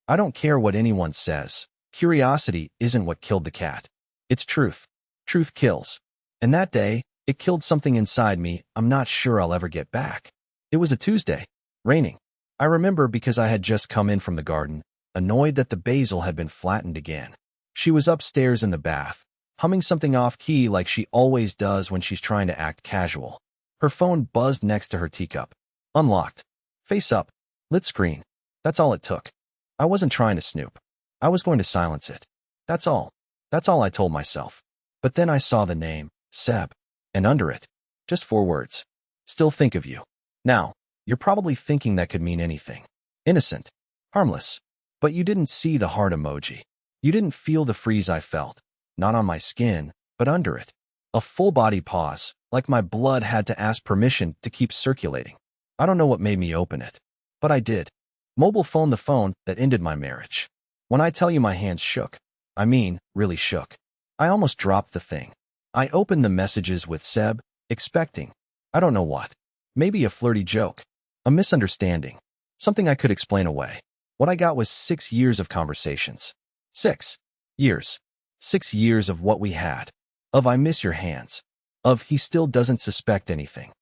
I don't care what anyone says. Curiosity isn't what killed the cat. It's truth. Truth kills. And that day, it killed something inside me I'm not sure I'll ever get back. It was a Tuesday. Raining. I remember because I had just come in from the garden, annoyed that the basil had been flattened again. She was upstairs in the bath, humming something off-key like she always does when she's trying to act casual. Her phone buzzed next to her teacup. Unlocked. Face up. Lit screen. That's all it took. I wasn't trying to snoop. I was going to silence it. That's all. That's all I told myself. But then I saw the name, Seb. And under it, just 4 words. Still think of you. Now, you're probably thinking that could mean anything. Innocent. Harmless. But you didn't see the heart emoji. You didn't feel the freeze I felt. Not on my skin, but under it. A full-body pause, like my blood had to ask permission to keep circulating. I don't know what made me open it. But I did. Mobile phone, the phone that ended my marriage. When I tell you my hands shook, I mean, really shook. I almost dropped the thing. I opened the messages with Seb, expecting, I don't know what. Maybe a flirty joke. A misunderstanding. Something I could explain away. What I got was 6 years of conversations. 6 years. 6 years of what we had. Of I miss your hands. Of he still doesn't suspect anything.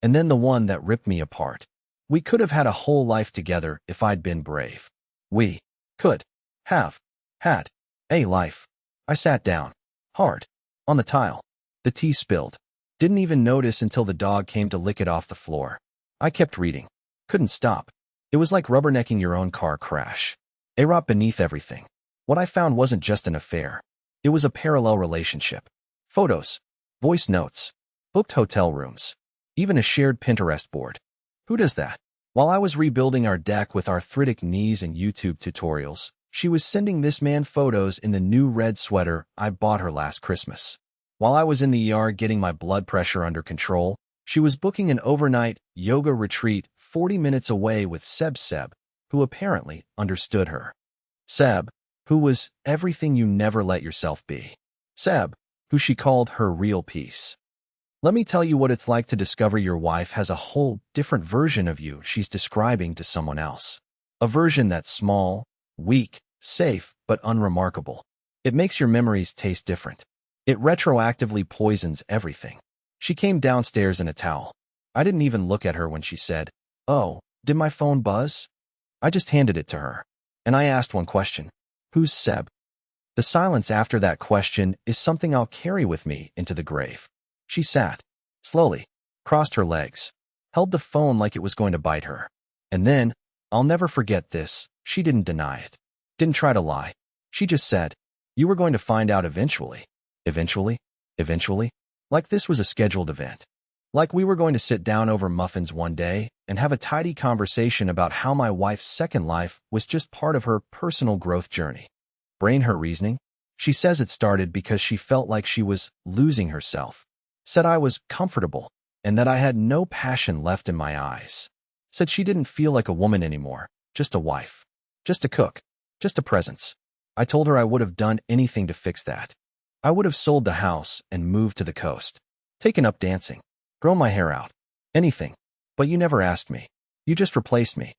And then the one that ripped me apart. We could have had a whole life together if I'd been brave. We could have had a life. I sat down. Hard. On the tile. The tea spilled. Didn't even notice until the dog came to lick it off the floor. I kept reading. Couldn't stop. It was like rubbernecking your own car crash. A rot beneath everything. What I found wasn't just an affair. It was a parallel relationship. Photos. Voice notes. Booked hotel rooms. Even a shared Pinterest board. Who does that? While I was rebuilding our deck with arthritic knees and YouTube tutorials, she was sending this man photos in the new red sweater I bought her last Christmas. While I was in the ER getting my blood pressure under control, she was booking an overnight yoga retreat 40 minutes away with Seb, who apparently understood her. Seb, who was everything you never let yourself be. Seb, who she called her real peace. Let me tell you what it's like to discover your wife has a whole different version of you she's describing to someone else. A version that's small, weak, safe, but unremarkable. It makes your memories taste different. It retroactively poisons everything. She came downstairs in a towel. I didn't even look at her when she said, "Oh, did my phone buzz?" I just handed it to her. And I asked one question. Who's Seb? The silence after that question is something I'll carry with me into the grave. She sat, slowly, crossed her legs, held the phone like it was going to bite her. And then, I'll never forget this, she didn't deny it. Didn't try to lie. She just said, "You were going to find out eventually." Eventually? Eventually? Like this was a scheduled event. Like we were going to sit down over muffins one day and have a tidy conversation about how my wife's second life was just part of her personal growth journey. Brain her reasoning? She says it started because she felt like she was losing herself. Said I was comfortable and that I had no passion left in my eyes. Said she didn't feel like a woman anymore, just a wife. Just a cook. Just a presence. I told her I would have done anything to fix that. I would have sold the house and moved to the coast. Taken up dancing. Grown my hair out. Anything. But you never asked me. You just replaced me.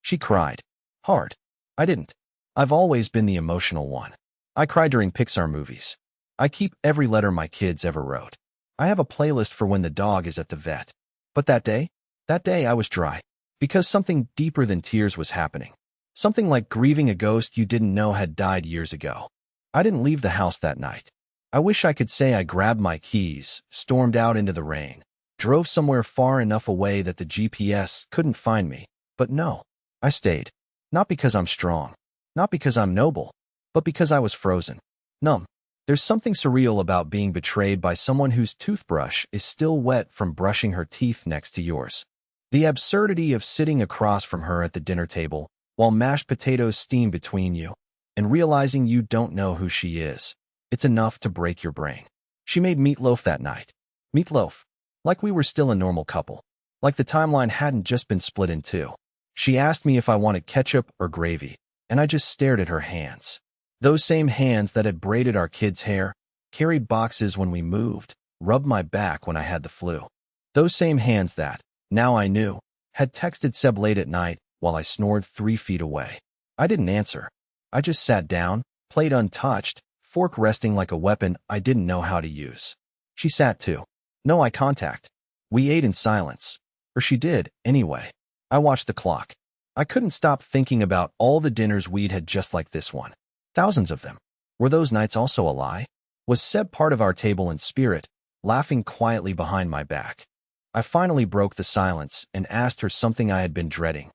She cried. Hard. I didn't. I've always been the emotional one. I cry during Pixar movies. I keep every letter my kids ever wrote. I have a playlist for when the dog is at the vet. But that day I was dry. Because something deeper than tears was happening. Something like grieving a ghost you didn't know had died years ago. I didn't leave the house that night. I wish I could say I grabbed my keys, stormed out into the rain, drove somewhere far enough away that the GPS couldn't find me. But no, I stayed. Not because I'm strong. Not because I'm noble. But because I was frozen. Numb. There's something surreal about being betrayed by someone whose toothbrush is still wet from brushing her teeth next to yours. The absurdity of sitting across from her at the dinner table while mashed potatoes steam between you and realizing you don't know who she is. It's enough to break your brain. She made meatloaf that night. Meatloaf. Like we were still a normal couple. Like the timeline hadn't just been split in two. She asked me if I wanted ketchup or gravy, and I just stared at her hands. Those same hands that had braided our kids' hair, carried boxes when we moved, rubbed my back when I had the flu. Those same hands that, now I knew, had texted Seb late at night while I snored 3 feet away. I didn't answer. I just sat down, plate untouched, fork resting like a weapon I didn't know how to use. She sat too. No eye contact. We ate in silence. Or she did, anyway. I watched the clock. I couldn't stop thinking about all the dinners we'd had just like this one. Thousands of them. Were those nights also a lie? Was Seb part of our table in spirit, laughing quietly behind my back? I finally broke the silence and asked her something I had been dreading.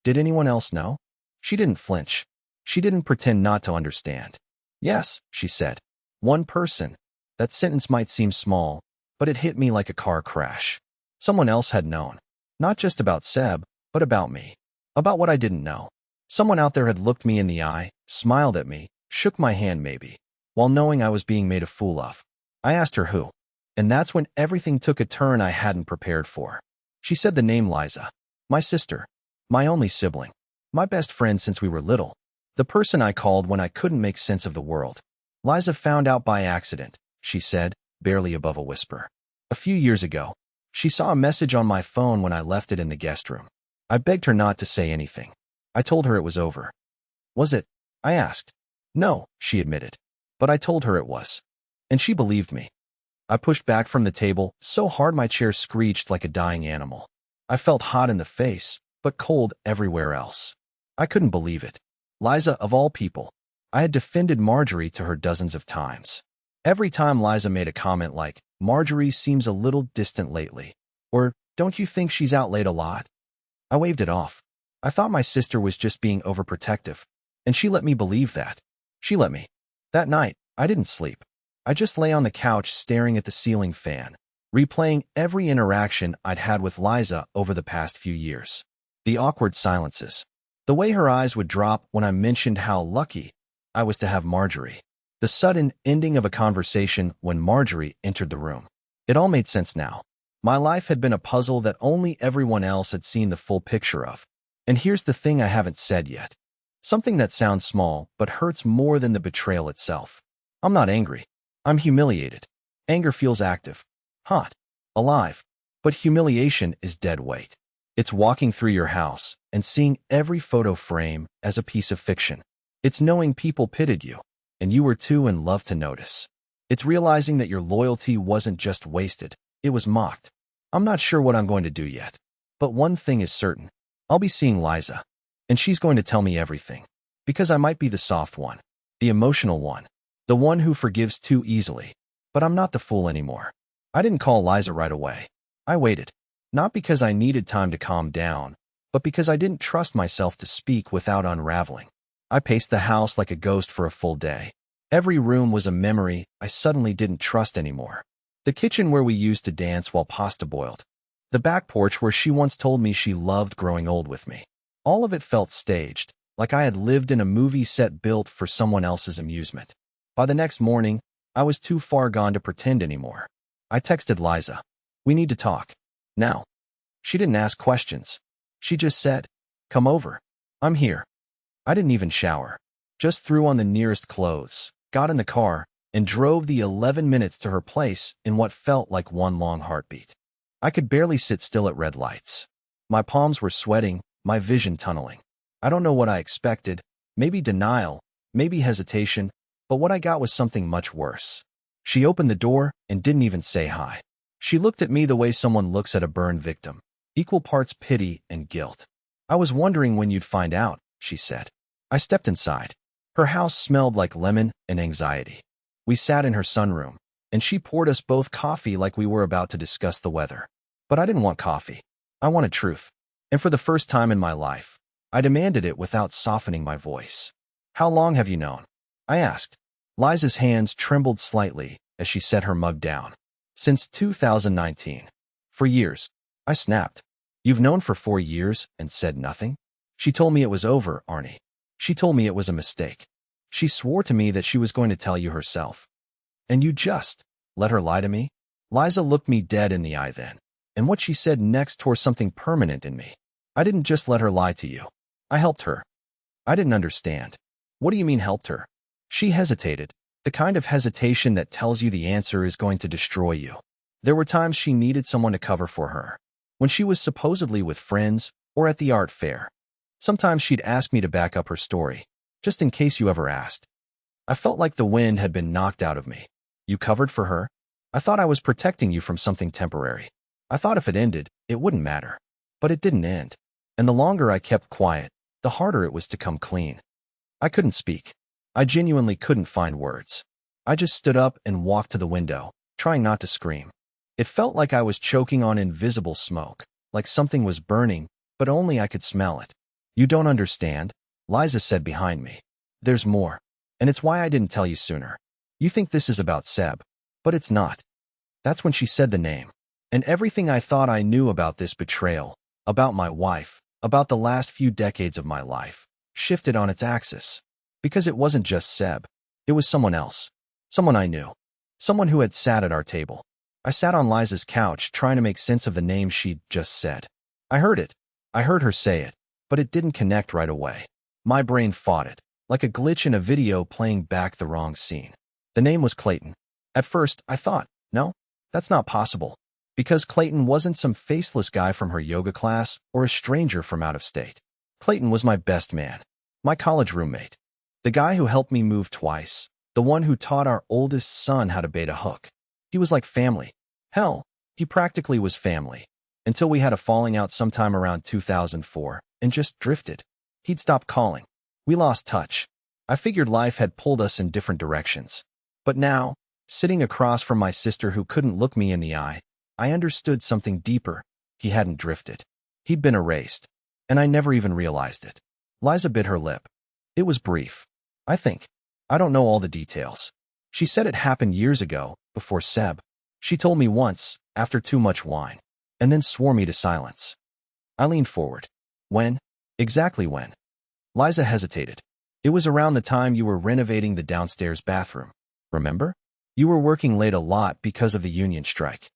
Did anyone else know? She didn't flinch. She didn't pretend not to understand. Yes, she said. One person. That sentence might seem small, but it hit me like a car crash. Someone else had known. Not just about Seb, but about me. About what I didn't know. Someone out there had looked me in the eye, smiled at me, shook my hand maybe, while knowing I was being made a fool of. I asked her who. And that's when everything took a turn I hadn't prepared for. She said the name Liza. My sister. My only sibling. My best friend since we were little. The person I called when I couldn't make sense of the world. Liza found out by accident, she said, barely above a whisper. A few years ago. She saw a message on my phone when I left it in the guest room. I begged her not to say anything. I told her it was over. Was it? I asked. No, she admitted. But I told her it was. And she believed me. I pushed back from the table so hard my chair screeched like a dying animal. I felt hot in the face, but cold everywhere else. I couldn't believe it. Liza, of all people. I had defended Marjorie to her dozens of times. Every time Liza made a comment like, Marjorie seems a little distant lately, or don't you think she's out late a lot? I waved it off. I thought my sister was just being overprotective, and she let me believe that. She let me. That night, I didn't sleep. I just lay on the couch staring at the ceiling fan, replaying every interaction I'd had with Liza over the past few years. The awkward silences. The way her eyes would drop when I mentioned how lucky I was to have Marjorie. The sudden ending of a conversation when Marjorie entered the room. It all made sense now. My life had been a puzzle that only everyone else had seen the full picture of. And here's the thing I haven't said yet. Something that sounds small but hurts more than the betrayal itself. I'm not angry. I'm humiliated. Anger feels active, hot, alive. But humiliation is dead weight. It's walking through your house and seeing every photo frame as a piece of fiction. It's knowing people pitted you, and you were too and loved to notice. It's realizing that your loyalty wasn't just wasted, it was mocked. I'm not sure what I'm going to do yet. But one thing is certain. I'll be seeing Liza. And she's going to tell me everything. Because I might be the soft one. The emotional one. The one who forgives too easily. But I'm not the fool anymore. I didn't call Liza right away. I waited. Not because I needed time to calm down, but because I didn't trust myself to speak without unraveling. I paced the house like a ghost for a full day. Every room was a memory I suddenly didn't trust anymore. The kitchen where we used to dance while pasta boiled. The back porch where she once told me she loved growing old with me. All of it felt staged, like I had lived in a movie set built for someone else's amusement. By the next morning, I was too far gone to pretend anymore. I texted Liza. We need to talk. Now. She didn't ask questions. She just said, come over. I'm here. I didn't even shower. Just threw on the nearest clothes, got in the car, and drove the 11 minutes to her place in what felt like one long heartbeat. I could barely sit still at red lights. My palms were sweating, my vision tunneling. I don't know what I expected, maybe denial, maybe hesitation, but what I got was something much worse. She opened the door and didn't even say hi. She looked at me the way someone looks at a burned victim, equal parts pity and guilt. I was wondering when you'd find out, she said. I stepped inside. Her house smelled like lemon and anxiety. We sat in her sunroom, and she poured us both coffee like we were about to discuss the weather. But I didn't want coffee. I wanted truth. And for the first time in my life, I demanded it without softening my voice. How long have you known? I asked. Liza's hands trembled slightly as she set her mug down. Since 2019. For years. I snapped. You've known for 4 years and said nothing? She told me it was over, Arnie. She told me it was a mistake. She swore to me that she was going to tell you herself. And you just let her lie to me? Liza looked me dead in the eye then, and what she said next tore something permanent in me. I didn't just let her lie to you. I helped her. I didn't understand. What do you mean helped her? She hesitated, the kind of hesitation that tells you the answer is going to destroy you. There were times she needed someone to cover for her, when she was supposedly with friends or at the art fair. Sometimes she'd ask me to back up her story, just in case you ever asked. I felt like the wind had been knocked out of me. You covered for her? I thought I was protecting you from something temporary. I thought if it ended, it wouldn't matter. But it didn't end. And the longer I kept quiet, the harder it was to come clean. I couldn't speak. I genuinely couldn't find words. I just stood up and walked to the window, trying not to scream. It felt like I was choking on invisible smoke, like something was burning, but only I could smell it. You don't understand, Liza said behind me. There's more. And it's why I didn't tell you sooner. You think this is about Seb, but it's not. That's when she said the name. And everything I thought I knew about this betrayal, about my wife, about the last few decades of my life, shifted on its axis. Because it wasn't just Seb. It was someone else. Someone I knew. Someone who had sat at our table. I sat on Liza's couch trying to make sense of the name she'd just said. I heard it. I heard her say it, but it didn't connect right away. My brain fought it, like a glitch in a video playing back the wrong scene. The name was Clayton. At first, I thought, no, that's not possible. Because Clayton wasn't some faceless guy from her yoga class or a stranger from out of state. Clayton was my best man. My college roommate. The guy who helped me move twice. The one who taught our oldest son how to bait a hook. He was like family. Hell, he practically was family. Until we had a falling out sometime around 2004 and just drifted. He'd stopped calling. We lost touch. I figured life had pulled us in different directions. But now, sitting across from my sister who couldn't look me in the eye, I understood something deeper. He hadn't drifted. He'd been erased. And I never even realized it. Liza bit her lip. It was brief. I think. I don't know all the details. She said it happened years ago, before Seb. She told me once, after too much wine, and then swore me to silence. I leaned forward. When? Exactly when? Liza hesitated. It was around the time you were renovating the downstairs bathroom. Remember? You were working late a lot because of the union strike.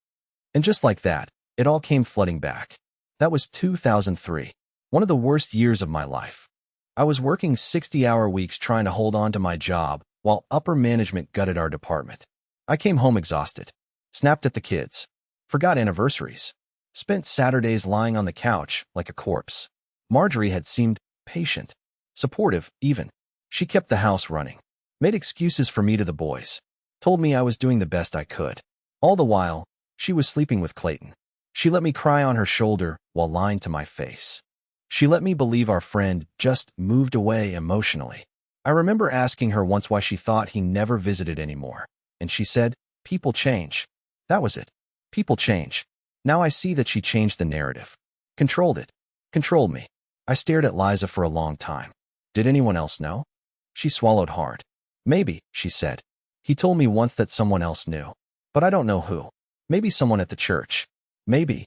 And just like that, it all came flooding back. That was 2003, one of the worst years of my life. I was working 60-hour weeks trying to hold on to my job while upper management gutted our department. I came home exhausted, snapped at the kids, forgot anniversaries, spent Saturdays lying on the couch like a corpse. Marjorie had seemed patient, supportive even. She kept the house running, made excuses for me to the boys, told me I was doing the best I could. All the while, she was sleeping with Clayton. She let me cry on her shoulder while lying to my face. She let me believe our friend just moved away emotionally. I remember asking her once why she thought he never visited anymore, and she said, people change. That was it. People change. Now I see that she changed the narrative. Controlled it. Controlled me. I stared at Liza for a long time. Did anyone else know? She swallowed hard. Maybe, she said. He told me once that someone else knew. But I don't know who. Maybe someone at the church. Maybe.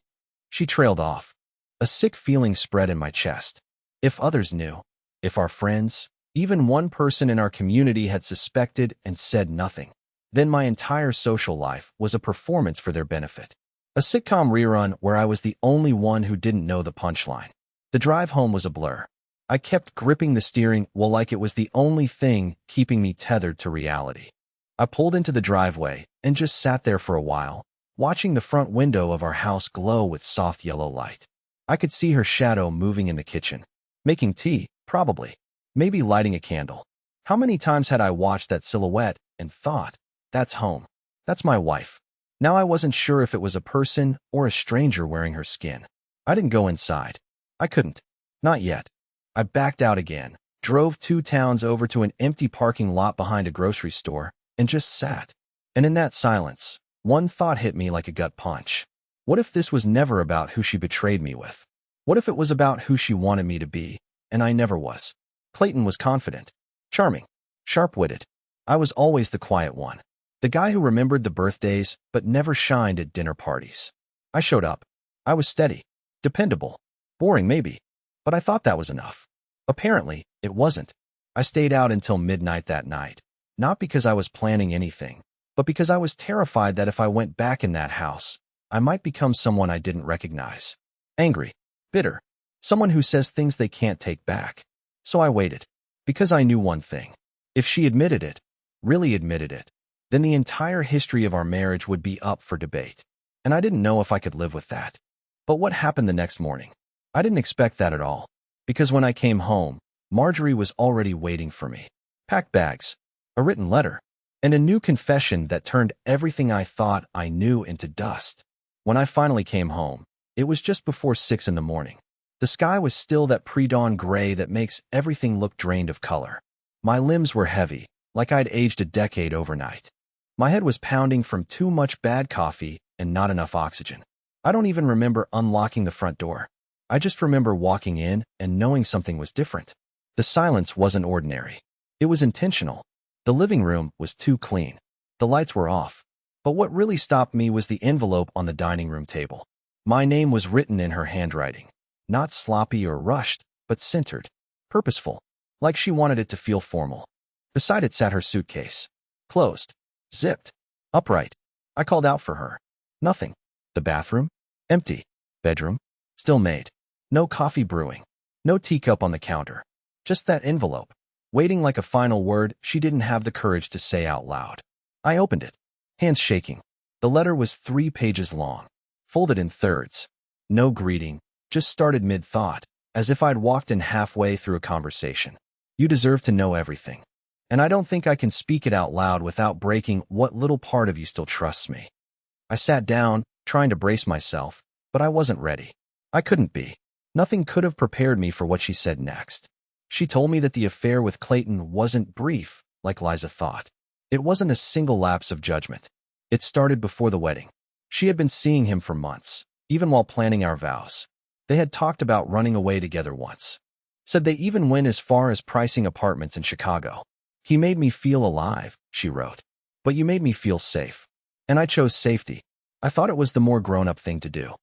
She trailed off. A sick feeling spread in my chest. If others knew, if our friends, even one person in our community had suspected and said nothing, then my entire social life was a performance for their benefit. A sitcom rerun where I was the only one who didn't know the punchline. The drive home was a blur. I kept gripping the steering wheel like it was the only thing keeping me tethered to reality. I pulled into the driveway and just sat there for a while, watching the front window of our house glow with soft yellow light. I could see her shadow moving in the kitchen. Making tea, probably. Maybe lighting a candle. How many times had I watched that silhouette and thought, that's home. That's my wife. Now I wasn't sure if it was a person or a stranger wearing her skin. I didn't go inside. I couldn't. Not yet. I backed out again, drove 2 towns over to an empty parking lot behind a grocery store, and just sat. And in that silence, one thought hit me like a gut punch. What if this was never about who she betrayed me with? What if it was about who she wanted me to be, and I never was? Clayton was confident, charming, sharp-witted. I was always the quiet one. The guy who remembered the birthdays but never shined at dinner parties. I showed up. I was steady, dependable, boring maybe, but I thought that was enough. Apparently, it wasn't. I stayed out until midnight that night, not because I was planning anything, but because I was terrified that if I went back in that house, I might become someone I didn't recognize. Angry, bitter, someone who says things they can't take back. So I waited, because I knew one thing. If she admitted it, really admitted it, then the entire history of our marriage would be up for debate. And I didn't know if I could live with that. But what happened the next morning? I didn't expect that at all. Because when I came home, Marjorie was already waiting for me. Packed bags, a written letter, and a new confession that turned everything I thought I knew into dust. When I finally came home, it was just before 6 in the morning. The sky was still that pre-dawn gray that makes everything look drained of color. My limbs were heavy, like I'd aged a decade overnight. My head was pounding from too much bad coffee and not enough oxygen. I don't even remember unlocking the front door. I just remember walking in and knowing something was different. The silence wasn't ordinary. It was intentional. The living room was too clean. The lights were off. But what really stopped me was the envelope on the dining room table. My name was written in her handwriting. Not sloppy or rushed, but centered, purposeful, like she wanted it to feel formal. Beside it sat her suitcase. Closed, zipped, upright. I called out for her. Nothing. The bathroom? Empty. Bedroom? Still made. No coffee brewing. No teacup on the counter. Just that envelope, waiting like a final word she didn't have the courage to say out loud. I opened it, hands shaking. The letter was 3 pages long, folded in thirds. No greeting, just started mid-thought, as if I'd walked in halfway through a conversation. You deserve to know everything. And I don't think I can speak it out loud without breaking what little part of you still trusts me. I sat down, trying to brace myself, but I wasn't ready. I couldn't be. Nothing could have prepared me for what she said next. She told me that the affair with Clayton wasn't brief, like Liza thought. It wasn't a single lapse of judgment. It started before the wedding. She had been seeing him for months, even while planning our vows. They had talked about running away together once. Said they even went as far as pricing apartments in Chicago. He made me feel alive, she wrote. But you made me feel safe. And I chose safety. I thought it was the more grown-up thing to do.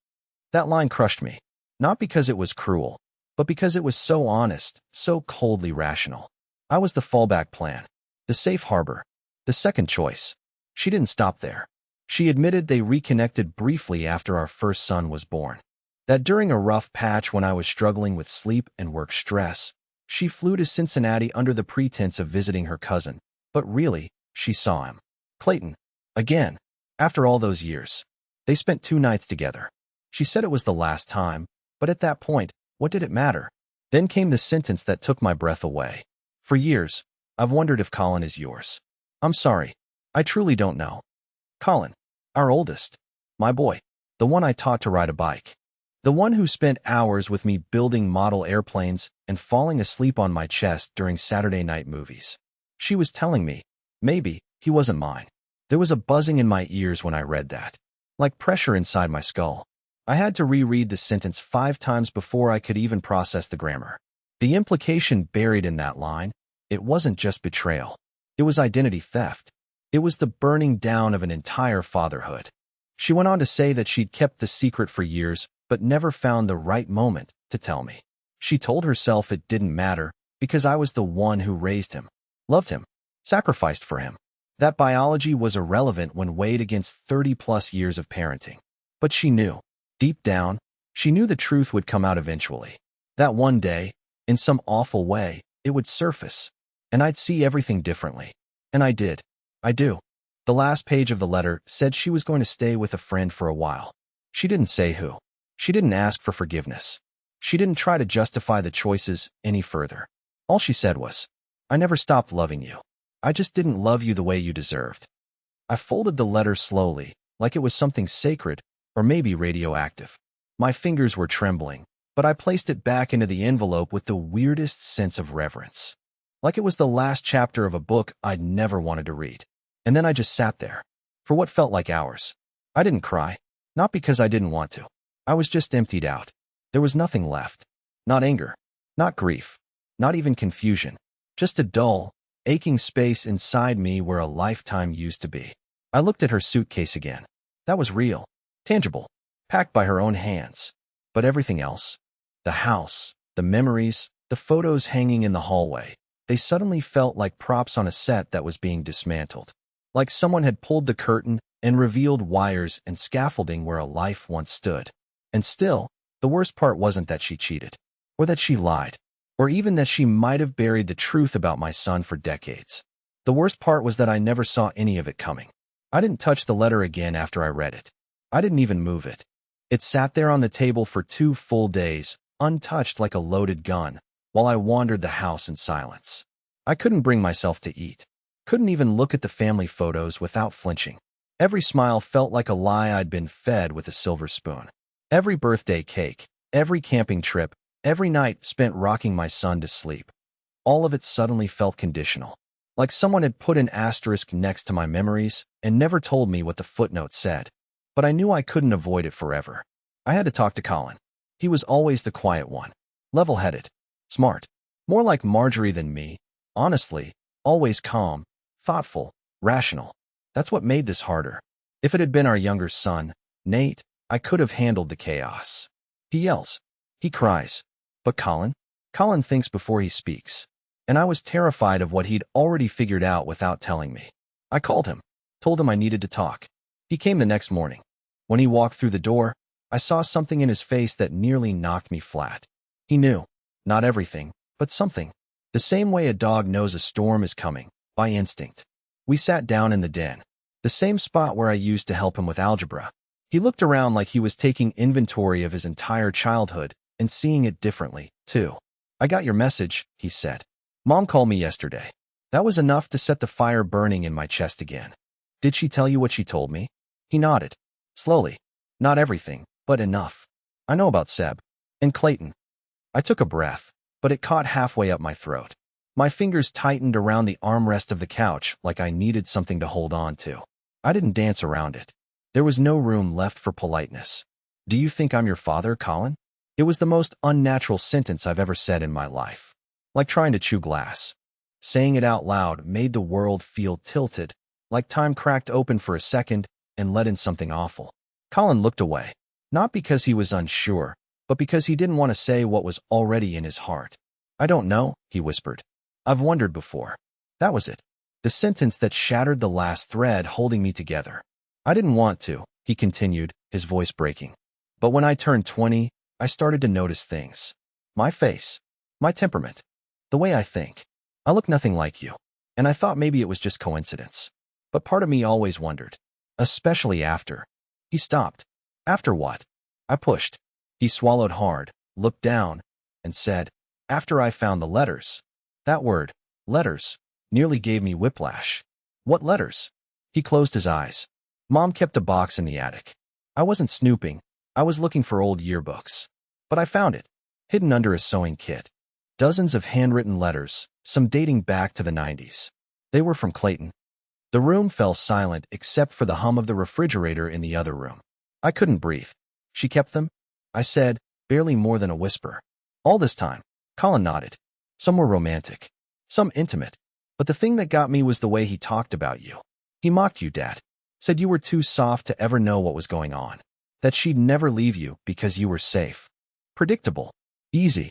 That line crushed me. Not because it was cruel, but because it was so honest, so coldly rational. I was the fallback plan, the safe harbor, the second choice. She didn't stop there. She admitted they reconnected briefly after our first son was born. That during a rough patch when I was struggling with sleep and work stress, she flew to Cincinnati under the pretense of visiting her cousin, but really, she saw him. Clayton. Again. After all those years. They spent 2 nights together. She said it was the last time, but at that point, what did it matter? Then came the sentence that took my breath away. For years, I've wondered if Colin is yours. I'm sorry. I truly don't know. Colin. Our oldest. My boy. The one I taught to ride a bike. The one who spent hours with me building model airplanes and falling asleep on my chest during Saturday night movies. She was telling me, maybe, he wasn't mine. There was a buzzing in my ears when I read that. Like pressure inside my skull. I had to reread the sentence 5 times before I could even process the grammar. The implication buried in that line, it wasn't just betrayal. It was identity theft. It was the burning down of an entire fatherhood. She went on to say that she'd kept the secret for years, but never found the right moment to tell me. She told herself it didn't matter because I was the one who raised him, loved him, sacrificed for him. That biology was irrelevant when weighed against 30-plus years of parenting. But she knew. Deep down, she knew the truth would come out eventually. That one day, in some awful way, it would surface. And I'd see everything differently. And I did. I do. The last page of the letter said she was going to stay with a friend for a while. She didn't say who. She didn't ask for forgiveness. She didn't try to justify the choices any further. All she said was, I never stopped loving you. I just didn't love you the way you deserved. I folded the letter slowly, like it was something sacred, or maybe radioactive. My fingers were trembling, but I placed it back into the envelope with the weirdest sense of reverence. Like it was the last chapter of a book I'd never wanted to read. And then I just sat there. For what felt like hours. I didn't cry. Not because I didn't want to. I was just emptied out. There was nothing left. Not anger. Not grief. Not even confusion. Just a dull, aching space inside me where a lifetime used to be. I looked at her suitcase again. That was real. Tangible. Packed by her own hands. But everything else. The house. The memories. The photos hanging in the hallway. They suddenly felt like props on a set that was being dismantled. Like someone had pulled the curtain and revealed wires and scaffolding where a life once stood. And still, the worst part wasn't that she cheated. Or that she lied. Or even that she might have buried the truth about my son for decades. The worst part was that I never saw any of it coming. I didn't touch the letter again after I read it. I didn't even move it. It sat there on the table for 2 full days, untouched like a loaded gun, while I wandered the house in silence. I couldn't bring myself to eat. Couldn't even look at the family photos without flinching. Every smile felt like a lie I'd been fed with a silver spoon. Every birthday cake, every camping trip, every night spent rocking my son to sleep. All of it suddenly felt conditional. Like someone had put an asterisk next to my memories and never told me what the footnote said. But I knew I couldn't avoid it forever. I had to talk to Colin. He was always the quiet one. Level-headed. Smart. More like Marjorie than me. Honestly, always calm, thoughtful, rational. That's what made this harder. If it had been our younger son, Nate, I could have handled the chaos. He yells. He cries. But Colin thinks before he speaks. And I was terrified of what he'd already figured out without telling me. I called him, told him I needed to talk. He came the next morning. When he walked through the door, I saw something in his face that nearly knocked me flat. He knew. Not everything, but something. The same way a dog knows a storm is coming, by instinct. We sat down in the den, the same spot where I used to help him with algebra. He looked around like he was taking inventory of his entire childhood and seeing it differently, too. I got your message, he said. Mom called me yesterday. That was enough to set the fire burning in my chest again. Did she tell you what she told me? He nodded. Slowly. Not everything, but enough. I know about Seb. And Clayton. I took a breath, but it caught halfway up my throat. My fingers tightened around the armrest of the couch like I needed something to hold on to. I didn't dance around it. There was no room left for politeness. Do you think I'm your father, Colin? It was the most unnatural sentence I've ever said in my life. Like trying to chew glass. Saying it out loud made the world feel tilted, like time cracked open for a second and let in something awful. Colin looked away, not because he was unsure, but because he didn't want to say what was already in his heart. I don't know, he whispered. I've wondered before. That was it. The sentence that shattered the last thread holding me together. I didn't want to, he continued, his voice breaking. But when I turned 20, I started to notice things. My face. My temperament. The way I think. I look nothing like you. And I thought maybe it was just coincidence. But part of me always wondered. Especially after. He stopped. After what? I pushed. He swallowed hard, looked down, and said, after I found the letters. That word, letters, nearly gave me whiplash. What letters? He closed his eyes. Mom kept a box in the attic. I wasn't snooping. I was looking for old yearbooks. But I found it, hidden under a sewing kit. Dozens of handwritten letters, some dating back to the 90s. They were from Clayton. The room fell silent except for the hum of the refrigerator in the other room. I couldn't breathe. She kept them? I said, barely more than a whisper. All this time. Colin nodded. Some were romantic. Some intimate. But the thing that got me was the way he talked about you. He mocked you, Dad. Said you were too soft to ever know what was going on. That she'd never leave you because you were safe. Predictable. Easy.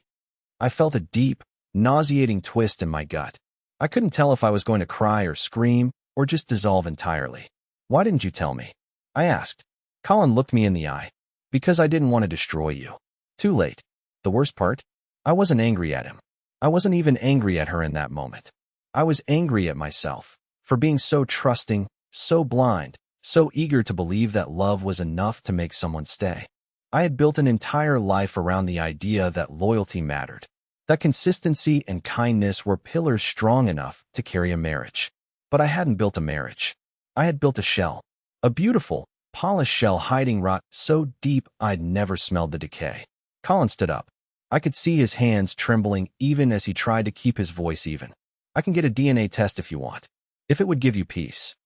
I felt a deep, nauseating twist in my gut. I couldn't tell if I was going to cry or scream or just dissolve entirely. Why didn't you tell me? I asked. Colin looked me in the eye. Because I didn't want to destroy you. Too late. The worst part? I wasn't angry at him. I wasn't even angry at her in that moment. I was angry at myself for being so trusting, so blind, so eager to believe that love was enough to make someone stay. I had built an entire life around the idea that loyalty mattered, that consistency and kindness were pillars strong enough to carry a marriage. But I hadn't built a marriage. I had built a shell, a beautiful, polished shell hiding rot so deep I'd never smelled the decay. Colin stood up. I could see his hands trembling even as he tried to keep his voice even. I can get a DNA test if you want, if it would give you peace.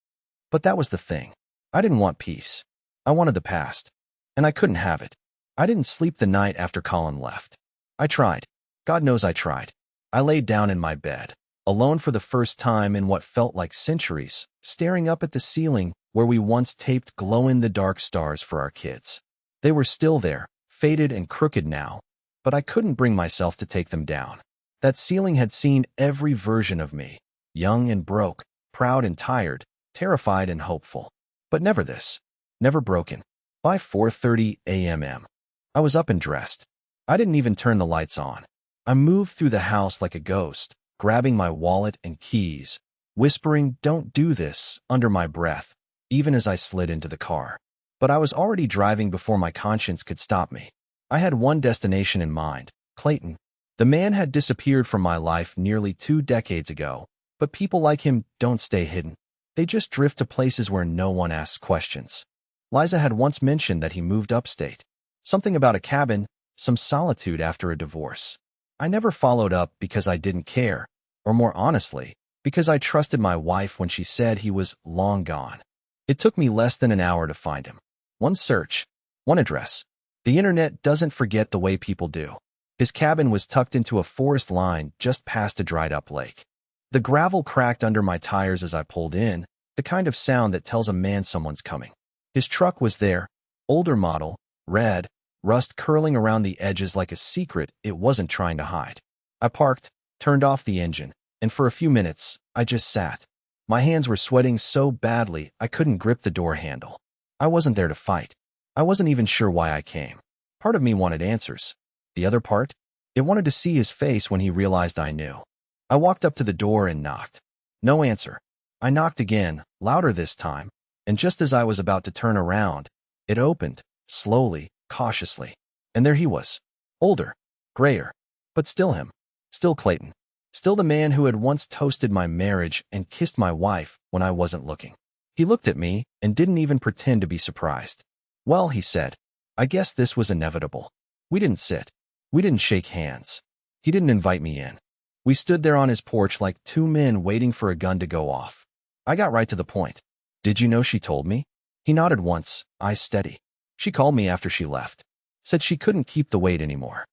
But that was the thing. I didn't want peace. I wanted the past. And I couldn't have it. I didn't sleep the night after Colin left. I tried. God knows I tried. I laid down in my bed, alone for the first time in what felt like centuries, staring up at the ceiling where we once taped glow-in-the-dark stars for our kids. They were still there, faded and crooked now, but I couldn't bring myself to take them down. That ceiling had seen every version of me, young and broke, proud and tired, terrified and hopeful. But never this. Never broken. By 4:30 a.m. I was up and dressed. I didn't even turn the lights on. I moved through the house like a ghost, grabbing my wallet and keys, whispering, "Don't do this," under my breath, even as I slid into the car. But I was already driving before my conscience could stop me. I had one destination in mind, Clayton. The man had disappeared from my life nearly 2 decades ago, but people like him don't stay hidden. They just drift to places where no one asks questions. Liza had once mentioned that he moved upstate. Something about a cabin, some solitude after a divorce. I never followed up because I didn't care, or more honestly, because I trusted my wife when she said he was long gone. It took me less than an hour to find him. One search, one address. The internet doesn't forget the way people do. His cabin was tucked into a forest line just past a dried-up lake. The gravel cracked under my tires as I pulled in, the kind of sound that tells a man someone's coming. His truck was there, older model, red, rust curling around the edges like a secret it wasn't trying to hide. I parked, turned off the engine, and for a few minutes, I just sat. My hands were sweating so badly I couldn't grip the door handle. I wasn't there to fight. I wasn't even sure why I came. Part of me wanted answers. The other part? It wanted to see his face when he realized I knew. I walked up to the door and knocked. No answer. I knocked again, louder this time, and just as I was about to turn around, it opened, slowly, cautiously. And there he was. Older, grayer, but still him. Still Clayton. Still the man who had once toasted my marriage and kissed my wife when I wasn't looking. He looked at me and didn't even pretend to be surprised. Well, he said, I guess this was inevitable. We didn't sit. We didn't shake hands. He didn't invite me in. We stood there on his porch like two men waiting for a gun to go off. I got right to the point. Did you know she told me? He nodded once, eyes steady. She called me after she left. Said she couldn't keep the weight anymore.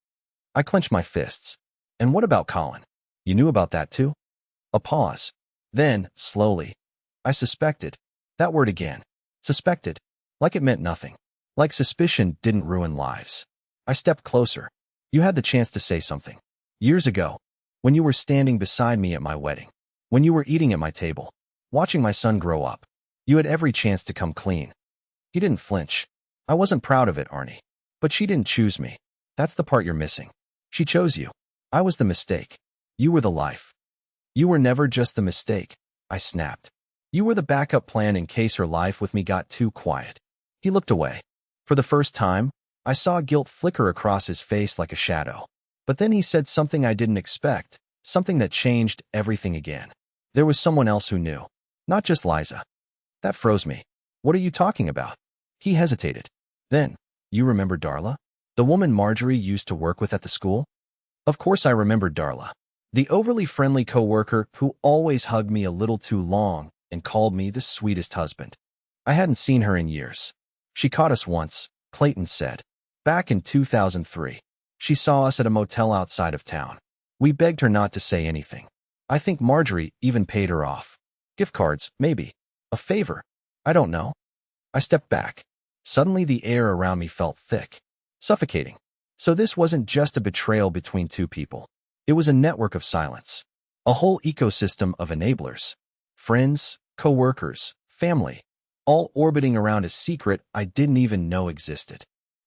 I clenched my fists. And what about Colin? You knew about that too? A pause. Then, slowly, I suspected. That word again. Suspected. Like it meant nothing. Like suspicion didn't ruin lives. I stepped closer. You had the chance to say something. Years ago, when you were standing beside me at my wedding. When you were eating at my table. Watching my son grow up. You had every chance to come clean. He didn't flinch. I wasn't proud of it, Arnie. But she didn't choose me. That's the part you're missing. She chose you. I was the mistake. You were the life. You were never just the mistake, I snapped. You were the backup plan in case her life with me got too quiet. He looked away. For the first time, I saw guilt flicker across his face like a shadow. But then he said something I didn't expect, something that changed everything again. There was someone else who knew. Not just Liza. That froze me. What are you talking about? He hesitated. Then, you remember Darla? The woman Marjorie used to work with at the school? Of course I remembered Darla. The overly friendly coworker who always hugged me a little too long and called me the sweetest husband. I hadn't seen her in years. She caught us once, Clayton said. Back in 2003. She saw us at a motel outside of town. We begged her not to say anything. I think Marjorie even paid her off. Gift cards, maybe. A favor. I don't know. I stepped back. Suddenly the air around me felt thick. Suffocating. So this wasn't just a betrayal between two people. It was a network of silence. A whole ecosystem of enablers. Friends, co-workers, family. All orbiting around a secret I didn't even know existed.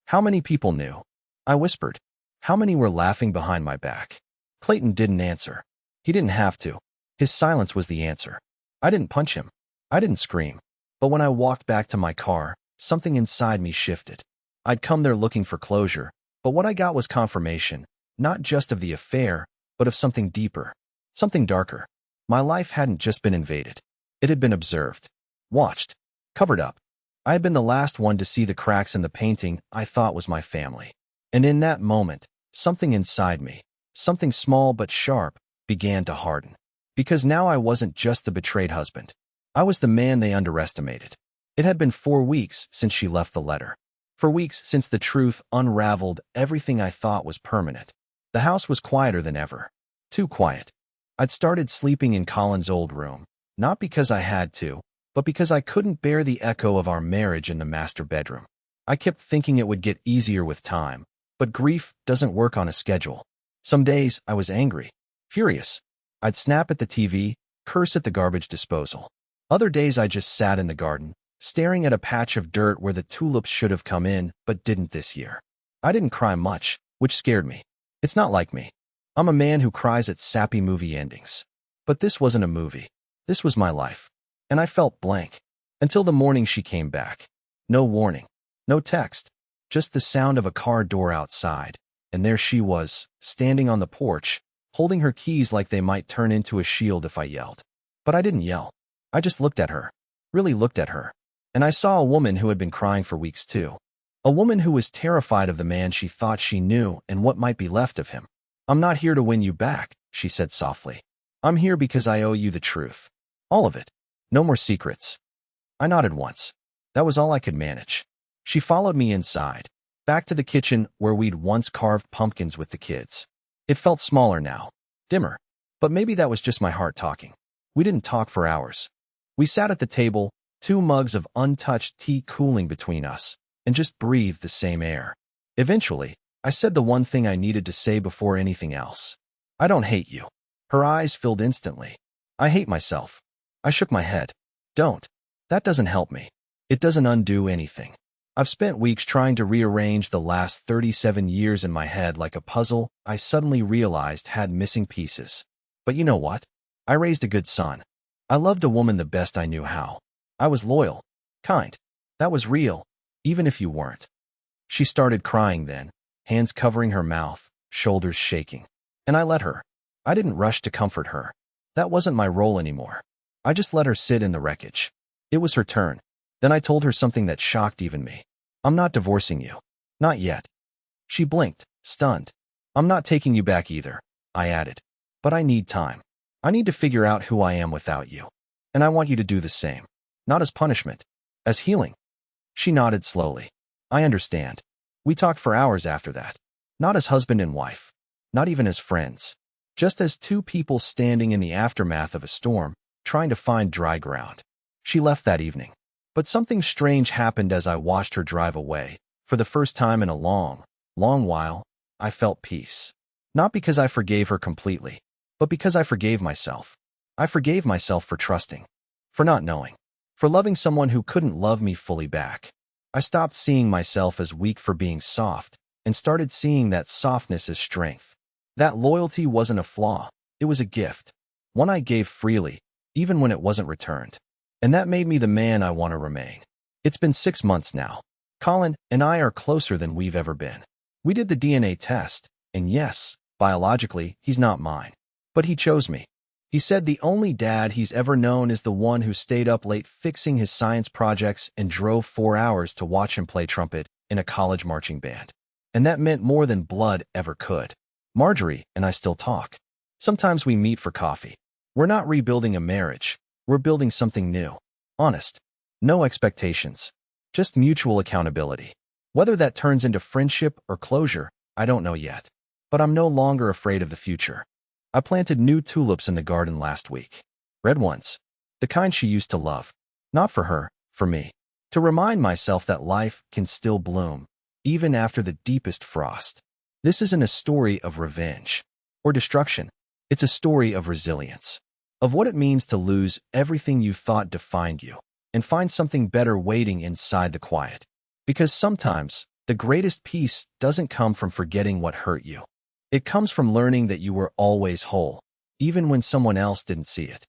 How many people knew? I whispered. How many were laughing behind my back? Clayton didn't answer. He didn't have to. His silence was the answer. I didn't punch him. I didn't scream. But when I walked back to my car, something inside me shifted. I'd come there looking for closure, but what I got was confirmation, not just of the affair, but of something deeper, something darker. My life hadn't just been invaded. It had been observed, watched, covered up. I had been the last one to see the cracks in the painting I thought was my family. And in that moment, something inside me, something small but sharp, began to harden. Because now I wasn't just the betrayed husband. I was the man they underestimated. It had been 4 weeks since she left the letter. 4 weeks since the truth unraveled everything I thought was permanent. The house was quieter than ever. Too quiet. I'd started sleeping in Colin's old room, not because I had to, but because I couldn't bear the echo of our marriage in the master bedroom. I kept thinking it would get easier with time, but grief doesn't work on a schedule. Some days I was angry, furious. I'd snap at the TV, curse at the garbage disposal. Other days I just sat in the garden, staring at a patch of dirt where the tulips should have come in, but didn't this year. I didn't cry much, which scared me. It's not like me. I'm a man who cries at sappy movie endings. But this wasn't a movie. This was my life. And I felt blank. Until the morning she came back. No warning. No text. just the sound of a car door outside, and there she was, standing on the porch, holding her keys like they might turn into a shield if I yelled. But I didn't yell. I just looked at her, really looked at her. And I saw a woman who had been crying for weeks too. A woman who was terrified of the man she thought she knew and what might be left of him. "I'm not here to win you back," she said softly. "I'm here because I owe you the truth. All of it. No more secrets." I nodded once. That was all I could manage. She followed me inside, back to the kitchen where we'd once carved pumpkins with the kids. It felt smaller now, dimmer. But maybe that was just my heart talking. We didn't talk for hours. We sat at the table, 2 mugs of untouched tea cooling between us, and just breathed the same air. Eventually, I said the one thing I needed to say before anything else. "I don't hate you." Her eyes filled instantly. "I hate myself." I shook my head. "Don't. That doesn't help me. It doesn't undo anything. I've spent weeks trying to rearrange the last 37 years in my head like a puzzle I suddenly realized had missing pieces. But you know what? I raised a good son. I loved a woman the best I knew how. I was loyal, kind. That was real, even if you weren't." She started crying then, hands covering her mouth, shoulders shaking. And I let her. I didn't rush to comfort her. That wasn't my role anymore. I just let her sit in the wreckage. It was her turn. Then I told her something that shocked even me. "I'm not divorcing you. Not yet." She blinked, stunned. "I'm not taking you back either," I added. "But I need time. I need to figure out who I am without you. And I want you to do the same. Not as punishment, as healing." She nodded slowly. "I understand." We talked for hours after that. Not as husband and wife. Not even as friends. Just as 2 people standing in the aftermath of a storm, trying to find dry ground. She left that evening. But something strange happened as I watched her drive away. For the first time in a long, long while, I felt peace. Not because I forgave her completely, but because I forgave myself. I forgave myself for trusting, for not knowing, for loving someone who couldn't love me fully back. I stopped seeing myself as weak for being soft and started seeing that softness as strength. That loyalty wasn't a flaw. It was a gift. One I gave freely, even when it wasn't returned. And that made me the man I want to remain. It's been 6 months now. Colin and I are closer than we've ever been. We did the DNA test, and yes, biologically, he's not mine. But he chose me. He said the only dad he's ever known is the one who stayed up late fixing his science projects and drove 4 hours to watch him play trumpet in a college marching band. And that meant more than blood ever could. Marjorie and I still talk. Sometimes we meet for coffee. We're not rebuilding a marriage. We're building something new. Honest. No expectations. Just mutual accountability. Whether that turns into friendship or closure, I don't know yet. But I'm no longer afraid of the future. I planted new tulips in the garden last week. Red ones. The kind she used to love. Not for her, for me. To remind myself that life can still bloom, even after the deepest frost. This isn't a story of revenge or destruction. It's a story of resilience. Of what it means to lose everything you thought defined you and find something better waiting inside the quiet. Because sometimes, the greatest peace doesn't come from forgetting what hurt you. It comes from learning that you were always whole, even when someone else didn't see it.